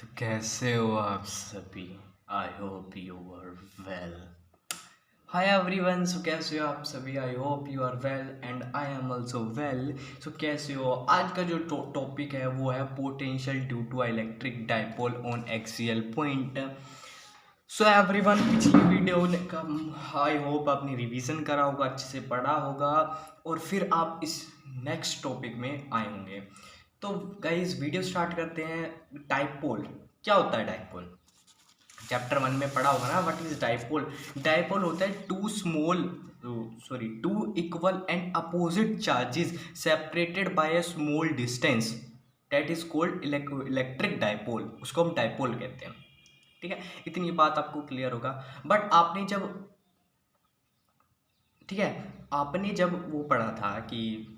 तो कैसे हो आप सभी। I hope you are well. Hi everyone, so कैसे हो आप सभी। I hope you are well and I am also well. So कैसे हो। आज का जो टॉपिक है वो है potential due to electric dipole on axial point. So everyone, पिछली वीडियो का आई होप आपने रिवीजन करा होगा, अच्छे से पढ़ा होगा और फिर आप इस नेक्स्ट टॉपिक में आए होंगे। तो गाइस वीडियो स्टार्ट करते हैं। डाइपोल क्या होता है। डाइपोल चैप्टर 1 में पढ़ा होगा ना, व्हाट इज डाइपोल। डाइपोल होता है two equal and opposite charges separated by a small distance, that is called electric dipole. उसको हम डाइपोल कहते हैं। ठीक है, इतनी बात आपको क्लियर होगा। बट आपने जब ठीक है आपने जब वो पढ़ा था कि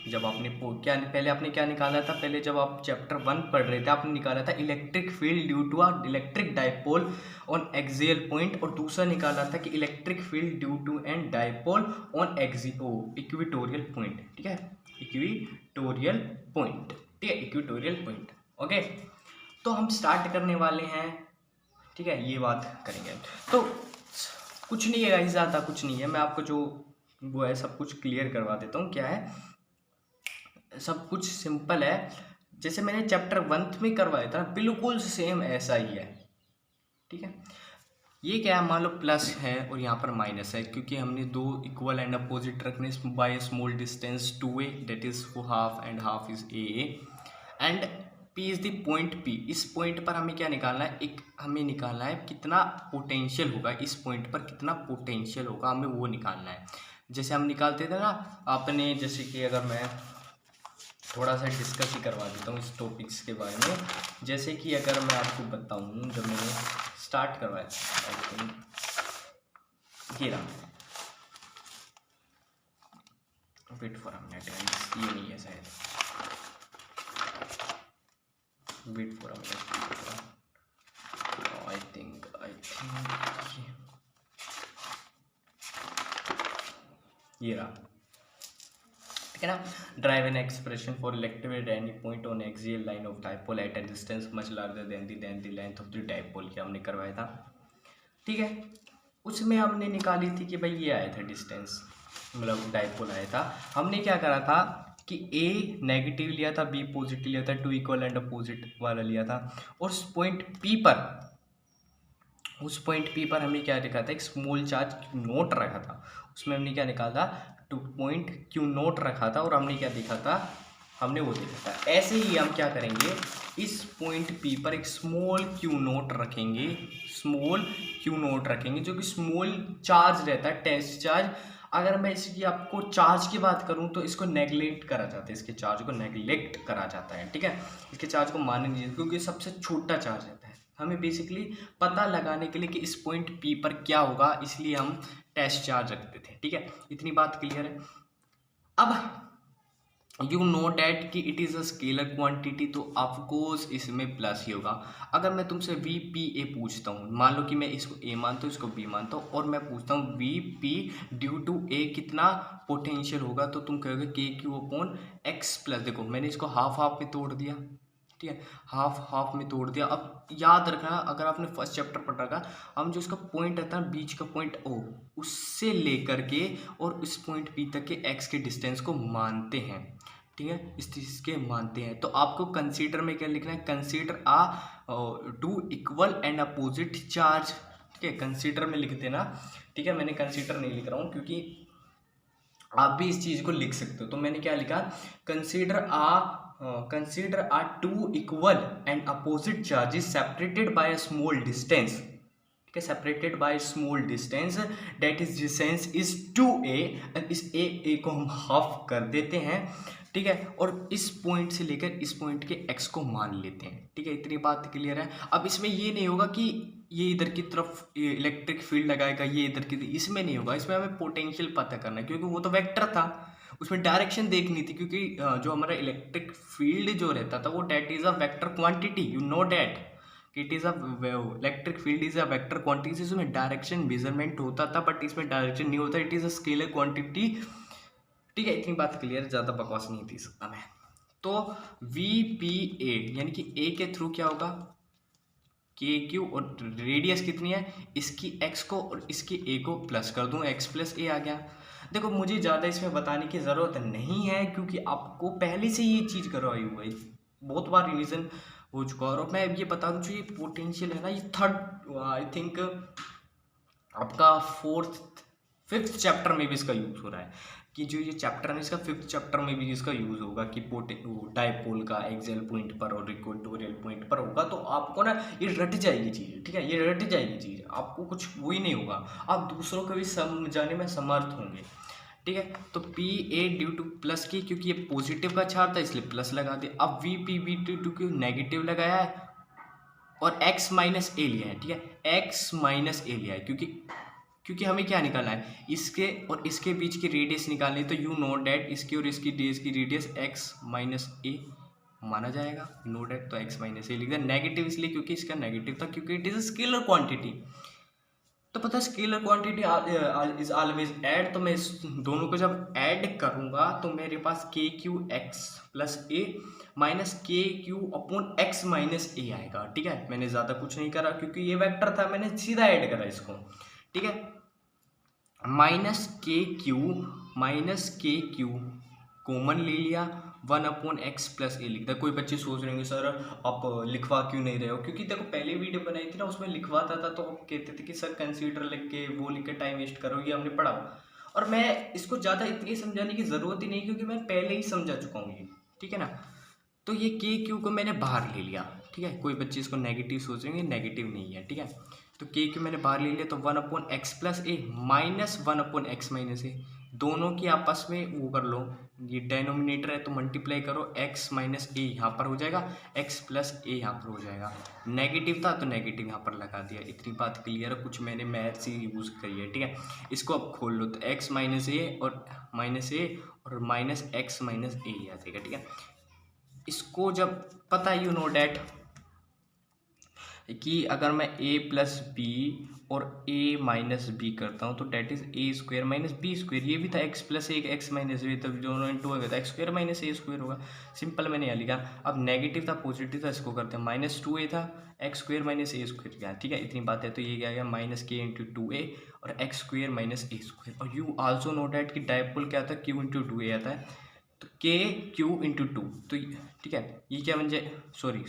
जब आपने क्या पहले आपने क्या निकाला था। पहले जब आप चैप्टर 1 पढ़ रहे थे आपने निकाला था electric field due to a electric dipole on axial point, और दूसरा निकाला था कि electric field due to an dipole on equatorial point. ठीक है, इक्विटोरियल पॉइंट। ठीक है, इक्विटोरियल पॉइंट। ओके, तो हम स्टार्ट करने वाले हैं। ठीक है, ये बात करेंगे तो कुछ नहीं है गाइस, ज़्यादा कुछ नहीं है। मैं आपको जो वो है सब कुछ क्लियर करवा देता हूँ। क्या है, सब कुछ सिंपल है। जैसे मैंने चैप्टर 1 में करवाया था बिल्कुल सेम ऐसा ही है। ठीक है, ये क्या है, मान लो प्लस है और यहाँ पर माइनस है, क्योंकि हमने दो इक्वल एंड अपोजिट रखने bye small distance 2a, that is half and half is a and P is the point P। इस पॉइंट पर हमें क्या निकालना है, एक हमें निकालना है कितना पोटेंशियल होगा। इस पॉइंट पर कितना पोटेंशियल होगा हमें वो निकालना है। जैसे हम निकालते थे ना आपने, जैसे कि अगर मैं थोड़ा सा डिस्कस ही करवा देता हूँ इस टॉपिक्स के बारे में। जैसे कि अगर मैं आपको बताऊँ, जब मैंने स्टार्ट करवाया आई थिंक ये रहा, वेट फॉर अ मिनट, ये नहीं है शायद, wait for a minute, I think ये रहा। ठीक है ना, derive an expression for electric at any point on axial line of dipole at a distance much larger than the length of the dipole. क्या हमने करवाया था। ठीक है, उसमें हमने निकाली थी कि भाई ये आया था डिस्टेंस, मतलब डाइपोल आया था। हमने क्या करा था कि A नेगेटिव लिया था, B पॉजिटिव लिया था, टू इक्वल एंड अपोजिट वाला लिया था। और उस पॉइंट P पर हमने क्या लिखा था, एक स्मॉल चार्ज Q नोट रखा था। उसमें हमने क्या निकाला था, टू पॉइंट Q नोट रखा था और हमने क्या देखा था, हमने वो देखा था। ऐसे ही हम क्या करेंगे, इस पॉइंट P पर एक स्मॉल Q नोट रखेंगे, जो कि स्मॉल चार्ज रहता है, टेस्ट चार्ज। अगर मैं इसकी आपको चार्ज की बात करूं तो इसको नेग्लेक्ट करा जाता है, इसके चार्ज को नेग्लेक्ट करा जाता है। ठीक है, इसके चार्ज को माने नहीं जाता क्योंकि सबसे छोटा चार्ज रहता है। हमें बेसिकली पता लगाने के लिए कि इस पॉइंट P पर क्या होगा, इसलिए हम टेस्ट चार्ज रखते थे। ठीक है, इतनी बात क्लियर है। अब यू नो डैट कि it is a scalar quantity, तो ऑफकोर्स इसमें प्लस ही होगा। अगर मैं तुमसे वी पी ए पूछता हूँ, मान लो कि मैं इसको ए मानता हूँ इसको बी मानता हूँ, और मैं पूछता हूँ वी पी ड्यू टू ए कितना पोटेंशियल होगा, तो तुम कहोगे के क्यू अपॉन एक्स प्लस। देखो मैंने इसको हाफ हाफ में तोड़ दिया। ठीक है, हाफ हाफ में तोड़ दिया। अब याद रखना, अगर आपने फर्स्ट चैप्टर पढ़ रखा, हम जो इसका पॉइंट रहता है बीच का पॉइंट ओ, उससे लेकर के और इस पॉइंट पी तक के एक्स के डिस्टेंस को मानते हैं। ठीक है, इस चीज़ के मानते हैं। तो आपको कंसीडर में क्या लिखना है, consider a two equal and opposite charge. ठीक है, कंसीडर में लिख देना। ठीक है, मैंने कंसीडर नहीं लिख रहा हूँ क्योंकि आप भी इस चीज़ को लिख सकते हो। तो मैंने क्या लिखा, consider a two equal and opposite charges separated by a small distance. ठीक है, separated by small distance, that is distance is 2a, इस a को हम हाफ कर देते हैं। ठीक है, और इस पॉइंट से लेकर इस पॉइंट के x को मान लेते हैं। ठीक है, इतनी बात क्लियर है। अब इसमें ये नहीं होगा कि ये इधर की तरफ इलेक्ट्रिक फील्ड लगाएगा, ये इधर की, इसमें नहीं होगा। इसमें हमें पोटेंशियल पता करना है, क्योंकि वो तो वेक्टर था, उसमें डायरेक्शन देखनी थी। क्योंकि जो हमारा इलेक्ट्रिक फील्ड जो रहता था वो that is a vector quantity, you know that it is a electric field is a vector quantity. इसमें डायरेक्शन मेजरमेंट होता था, बट इसमें डायरेक्शन नहीं होता, it is a scalar quantity. ठीक है, इतनी बात क्लियर, ज़्यादा बकवास नहीं थी सकता मैं। तो वी पी ए यानी कि ए के थ्रू क्या होगा, के क्यू और रेडियस कितनी है इसकी x को और इसकी a को प्लस कर दूँ, x प्लस a आ गया। देखो मुझे ज़्यादा इसमें बताने की ज़रूरत नहीं है क्योंकि आपको पहले से ये चीज़ करवाई हुई है, बहुत बार रिवीजन हो चुका है। और मैं ये बता दूँ जो ये पोटेंशियल है ना, ये थर्ड आई थिंक आपका फिफ्थ चैप्टर में भी इसका यूज़ हो रहा है, कि जो ये चैप्टर है इसका फिफ्थ चैप्टर में भी इसका यूज़ होगा कि डाइपोल का एक्सियल पॉइंट पर और इक्वेटोरियल पॉइंट पर होगा। तो आपको ना ये रट जाएगी चीज़, ठीक है, ये रट जाएगी चीज़, आपको कुछ वो ही नहीं होगा, आप दूसरों को भी समझाने में समर्थ होंगे, ठीक है। तो P A due two plus की, क्योंकि ये पॉजिटिव का चार्ज था इसलिए प्लस लगा दिया। अब V P B due to क्यों नेगेटिव लगाया है और x माइनस ए लिया है, ठीक है, x माइनस ए लिया है क्योंकि हमें क्या निकालना है, इसके और इसके बीच की रेडियस निकालनी है। तो यू नो डैट इसकी और इसकी डेज की रेडियस x माइनस ए माना जाएगा, नो डैट, तो x माइनस ए लिख दिया। नेगेटिव इसलिए क्योंकि इसका नेगेटिव था, क्योंकि it is a scalar quantity. तो पता है scalar quantity is always add, तो मैं इस दोनों को जब ऐड करूंगा तो मेरे पास के क्यू एक्स प्लस ए माइनस के क्यू अपॉन एक्स माइनस ए आएगा, ठीक है। मैंने ज़्यादा कुछ नहीं करा क्योंकि ये वेक्टर था, मैंने सीधा ऐड करा इसको, ठीक है। माइनस के क्यू कॉमन ले लिया, 1/x प्लस ए लिख दिया। कोई बच्चे सोच रहे होंगे सर आप लिखवा क्यों नहीं रहे हो, क्योंकि देखो पहले वीडियो बनाई थी ना उसमें लिखवाता था तो आप कहते थे कि सर कंसीडर लिख के वो लिख के टाइम वेस्ट करो, ये हमने पढ़ा। और मैं इसको ज़्यादा इतनी समझाने की ज़रूरत ही नहीं क्योंकि मैं पहले ही समझा चुका हूँ ये, ठीक है ना। तो ये के क्यू को मैंने बाहर ले लिया, ठीक है। कोई बच्चे इसको नेगेटिव सोचेंगे, नेगेटिव नहीं है, ठीक है। तो के क्यू मैंने बाहर ले लिया, तो 1/x प्लस ए माइनस 1/x माइनस ए, दोनों की आपस में वो कर लो, ये डेनोमिनेटर है तो मल्टीप्लाई करो, x माइनस ए यहाँ पर हो जाएगा, x प्लस ए यहाँ पर हो जाएगा। नेगेटिव था तो नेगेटिव यहाँ पर लगा दिया, इतनी बात क्लियर है, कुछ मैंने मैथ्स ही यूज़ करी है, ठीक है। इसको अब खोल लो तो x माइनस ए और माइनस एक्स माइनस ए आ जाएगा, ठीक है। इसको जब पता यू नो डैट कि अगर मैं a प्लस बी और a माइनस बी करता हूँ तो that is A square minus B square, ये भी था x plus A X minus B, तब दोनों इंटू हो गया था X square minus A square होगा। सिंपल मैंने यहाँ लिखा। अब नेगेटिव था पॉजिटिव था, इसको करते हैं, -2a था X square minus A square क्या, ठीक है, इतनी बात है। तो ये क्या गया माइनस के इंटू 2a और x square minus A square. और यू आल्सो नो डैट कि डायपोल क्या था, q इंटू 2a आता है, तो के क्यू इंटू 2, तो ठीक है, ये क्या बन जाए, सॉरी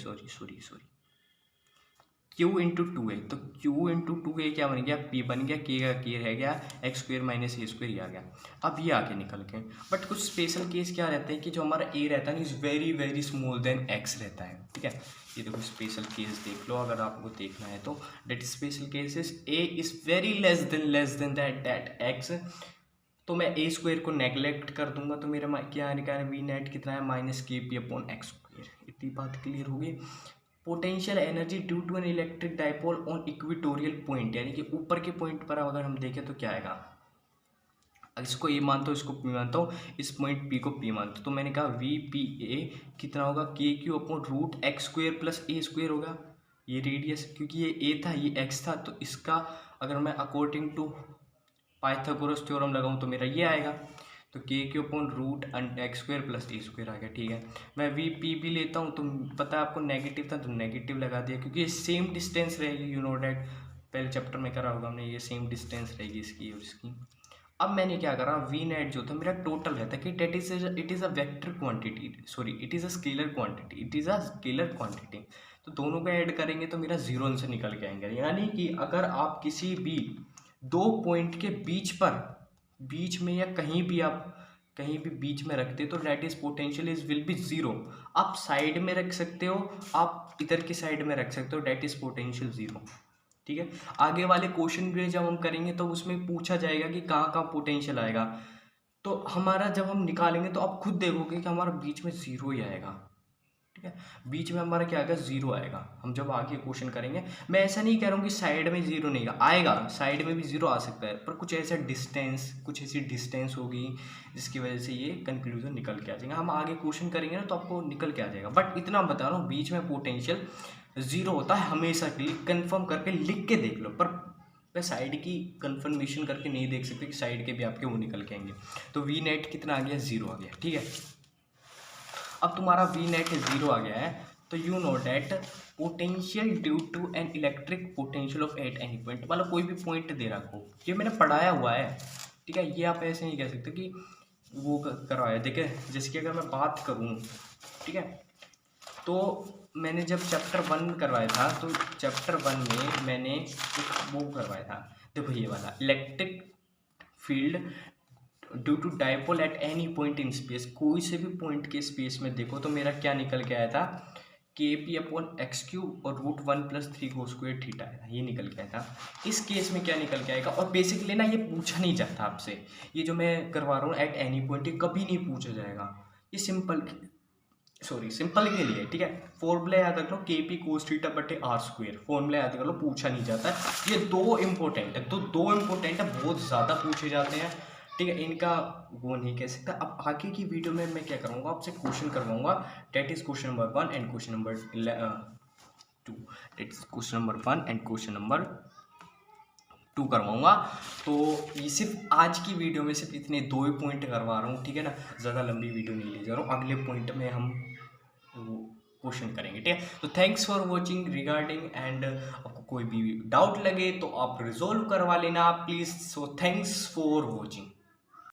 क्यू इंटू 2a, तो क्यू इंटू 2a क्या बन गया, p बन गया, k का k रह गया, x square minus A square आ गया। अब ये आगे निकल के, बट कुछ स्पेशल केस क्या रहते हैं कि जो हमारा a रहता है ना is very very small than x रहता है, ठीक है। ये देखो स्पेशल केस देख लो अगर आपको देखना है तो, that special case is a is very less than that x। तो मैं ए स्क्वायर को नेगलेक्ट कर दूंगा तो मेरा क्या निकाल वी नेट कितना है, माइनस के पी अपॉन एक्स स्क्वायर। इतनी बात क्लियर होगी। Potential energy due to an electric dipole on equatorial point, यानी कि ऊपर के पॉइंट पर अगर हम देखें तो क्या आएगा, इसको ए मानता हूँ इसको पी मानता हूँ, इस पॉइंट पी को पी मानता हूँ, तो मैंने कहा वी पी ए कितना होगा, K Q upon root X square plus A square होगा। ये रेडियस क्योंकि ये ए था ये एक्स था, तो इसका अगर मैं अकॉर्डिंग टू पाइथागोरस थ्योरम लगाऊं तो मेरा ये आएगा, तो K Q upon root X square plus A square आ गया, ठीक है। मैं वी पी भी लेता हूँ तो पता है आपको नेगेटिव था तो नेगेटिव लगा दिया क्योंकि ये सेम डिस्टेंस रहेगी, यू नो डैट, पहले चैप्टर में करा होगा हमने, ये सेम डिस्टेंस रहेगी इसकी और इसकी। अब मैंने क्या करा, वी नेट जो था मेरा टोटल रहता है कि that is it is a vector quantity, sorry it is a scalar quantity, तो दोनों को ऐड करेंगे तो मेरा जीरो आंसर निकल के आएंगे। यानी कि अगर आप किसी भी दो पॉइंट के बीच में या कहीं भी बीच में रखते हो तो that is potential is will be zero. आप साइड में रख सकते हो, आप इधर की साइड में रख सकते हो, दैट इज पोटेंशियल जीरो, ठीक है। आगे वाले क्वेश्चन भी जब हम करेंगे तो उसमें पूछा जाएगा कि कहाँ कहाँ पोटेंशियल आएगा, तो हमारा जब हम निकालेंगे तो आप खुद देखोगे कि हमारा बीच में जीरो ही आएगा, ठीक है। बीच में हमारा क्या आएगा, जीरो आएगा। हम जब आगे क्वेश्चन करेंगे, मैं ऐसा नहीं कह रहा हूँ कि साइड में जीरो नहीं आएगा, साइड में भी जीरो आ सकता है, पर कुछ ऐसी डिस्टेंस होगी जिसकी वजह से ये कंक्लूजन निकल के आ जाएगा। हम आगे क्वेश्चन करेंगे ना तो आपको निकल के आ जाएगा, बट इतना बता रहा हूँ बीच में पोटेंशियल जीरो होता है हमेशा के लिए, कंफर्म करके लिख के देख लो। पर साइड की कंफर्मेशन करके नहीं देख सकते कि साइड के भी आपके वो निकल के आएंगे। तो वी नेट कितना आ गया, जीरो आ गया, ठीक है। अब तुम्हारा वी नेट जीरो आ गया है तो you know that potential due to an electric potential of at any point, मतलब कोई भी पॉइंट दे रखो, ये मैंने पढ़ाया हुआ है, ठीक है। ये आप ऐसे नहीं कह सकते कि वो करवाया। देखिए जैसे कि अगर मैं बात करूँ, ठीक है, तो मैंने जब चैप्टर 1 करवाया था, तो चैप्टर 1 में मैंने एक वो करवाया था, देखो ये वाला electric field due to dipole at any point in space. कोई से भी पॉइंट के स्पेस में देखो तो मेरा क्या निकल के आया था, के पी अपॉन एक्स क्यूब और √1 + 3 को स्क्वायर थीटा आया था, ये निकल के आया था। इस केस में क्या निकल के आएगा, और बेसिकली ना ये पूछा नहीं जाता आपसे, ये जो मैं करवा रहा हूँ एट एनी पॉइंट, ये कभी नहीं पूछा जाएगा। ये सिंपल के लिए, ठीक है। फॉर्मूला याद रख लो, के पी कोस थीटा बटे आर स्क्वायर, फॉर्मूला याद कर लो, पूछा नहीं जाता है। ये दो इंपॉर्टेंट है, तो दो इंपॉर्टेंट है, बहुत ज़्यादा पूछे जाते हैं, ठीक है। इनका वो नहीं कह सकता। अब आगे की वीडियो में मैं क्या करूँगा, आपसे क्वेश्चन करवाऊंगा, that is question number 1 and question number 2, that is question number 1 and question number 2 करवाऊंगा। तो ये सिर्फ आज की वीडियो में सिर्फ इतने 2 ही पॉइंट करवा रहा हूँ, ठीक है ना, ज़्यादा लंबी वीडियो नहीं ले जा रहा हूँ। अगले पॉइंट में हम क्वेश्चन करेंगे, ठीक है। तो thanks for watching regarding, and आपको कोई भी डाउट लगे तो आप रिजोल्व करवा लेना please. So thanks for watching.